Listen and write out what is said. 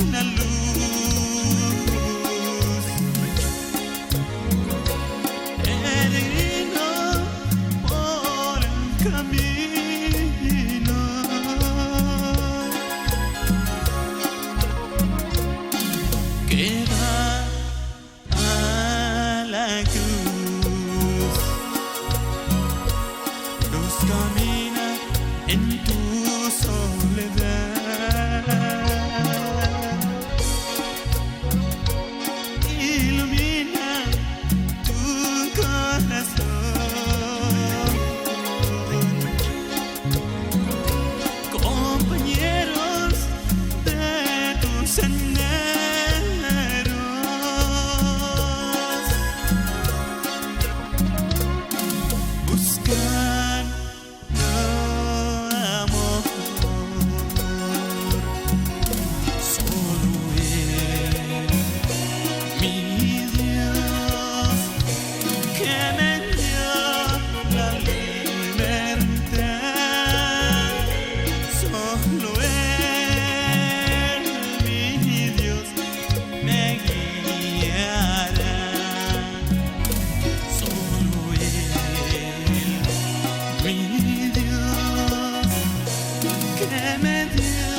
una luz, peregrino por el camino, que va a la cruz. Luz camina en tu soledad, ilumina tu corazón. Compañeros de tus senderos, buscando amor. Solo Él, mi Dios, que me dio la libertad. Solo Él, mi Dios, me guiará. Solo Él, mi Dios, que me dio